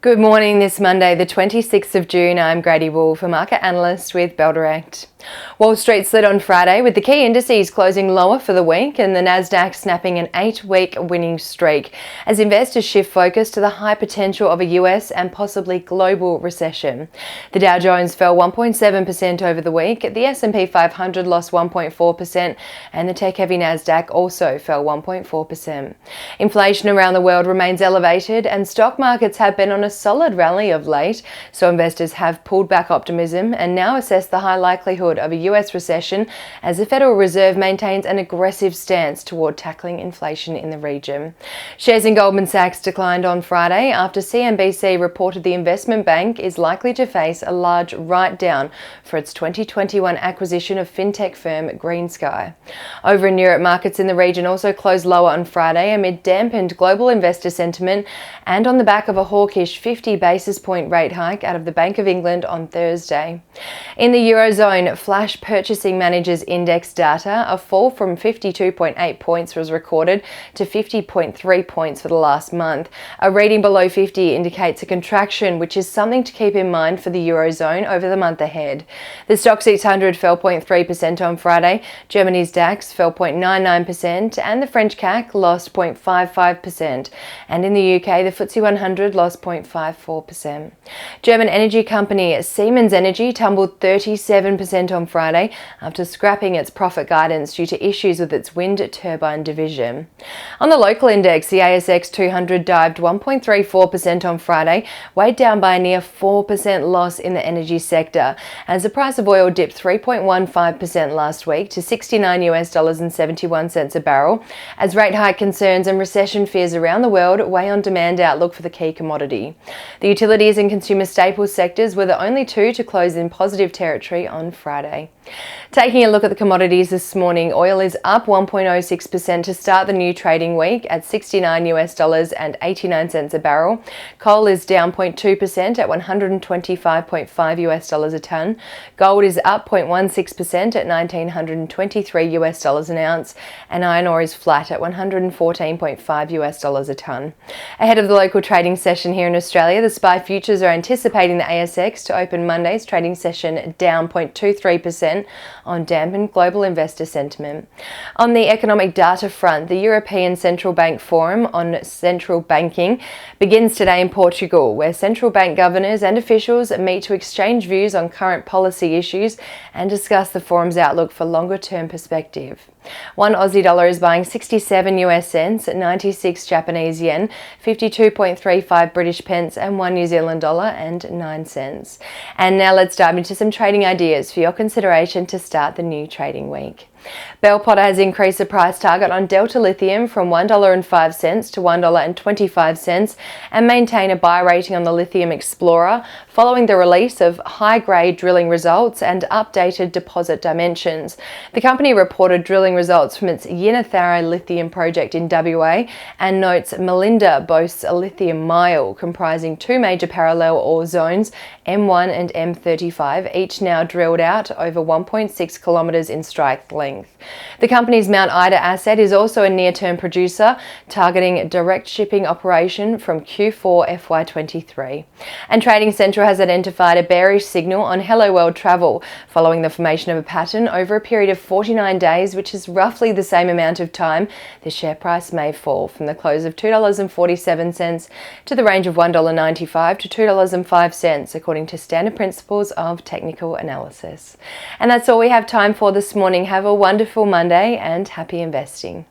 Good morning this Monday, the 26th of June. I'm Grady Wolf, a market analyst with Bell Direct. Wall Street slid on Friday with the key indices closing lower for the week and the Nasdaq snapping an 8-week winning streak as investors shift focus to the high potential of a US and possibly global recession. The Dow Jones fell 1.7% over the week, the S&P 500 lost 1.4% and the tech-heavy Nasdaq also fell 1.4%. Inflation around the world remains elevated and stock markets have been on a solid rally of late, so investors have pulled back optimism and now assess the high likelihood of a US recession as the Federal Reserve maintains an aggressive stance toward tackling inflation in the region. Shares in Goldman Sachs declined on Friday after CNBC reported the investment bank is likely to face a large write-down for its 2021 acquisition of fintech firm GreenSky. Over in Europe, markets in the region also closed lower on Friday amid dampened global investor sentiment and on the back of a hawkish 50 basis point rate hike out of the Bank of England on Thursday. In the eurozone, flash purchasing managers index data, a fall from 52.8 points was recorded to 50.3 points for the last month. A reading below 50 indicates a contraction, which is something to keep in mind for the eurozone over the month ahead. The Stoxx 600 fell 0.3% on Friday, Germany's DAX fell 0.99% and the French CAC lost 0.55%. And in the UK, the FTSE 100 lost 0.54%. German energy company Siemens Energy tumbled 37% on Friday after scrapping its profit guidance due to issues with its wind turbine division. On the local index, the ASX 200 dived 1.34% on Friday, weighed down by a near 4% loss in the energy sector, as the price of oil dipped 3.15% last week to $69.71 a barrel, as rate hike concerns and recession fears around the world weigh on demand outlook for the key commodity. The utilities and consumer staples sectors were the only two to close in positive territory on Friday. Taking a look at the commodities this morning, oil is up 1.06% to start the new trading week at $69.89 a barrel. Coal is down 0.2% at $125.5 a ton. Gold is up 0.16% at $1,923 an ounce, and iron ore is flat at $114.5 a ton. Ahead of the local trading session here in Australia, the SPI futures are anticipating the ASX to open Monday's trading session down 0.23% on dampened global investor sentiment. On the economic data front, the European Central Bank Forum on Central Banking begins today in Portugal, where central bank governors and officials meet to exchange views on current policy issues and discuss the forum's outlook for longer-term perspective. One Aussie dollar is buying 67 US cents, 96 Japanese yen, 52.35 British pence, and 1 New Zealand dollar and 9 cents. And now let's dive into some trading ideas for your consideration to start the new trading week. Bell Potter has increased the price target on Delta Lithium from $1.05 to $1.25 and maintain a buy rating on the Lithium Explorer following the release of high-grade drilling results and updated deposit dimensions. The company reported drilling results from its Yinathara lithium project in WA and notes Melinda boasts a lithium mile comprising two major parallel ore zones, M1 and M35, each now drilled out over 1.6 kilometres in strike length. The company's Mount Ida asset is also a near-term producer, targeting direct shipping operation from Q4 FY23. And Trading Central has identified a bearish signal on Hello World Travel following the formation of a pattern over a period of 49 days, which is roughly the same amount of time the share price may fall from the close of $2.47 to the range of $1.95 to $2.05, according to standard principles of technical analysis. And that's all we have time for this morning. Have a wonderful Monday and happy investing.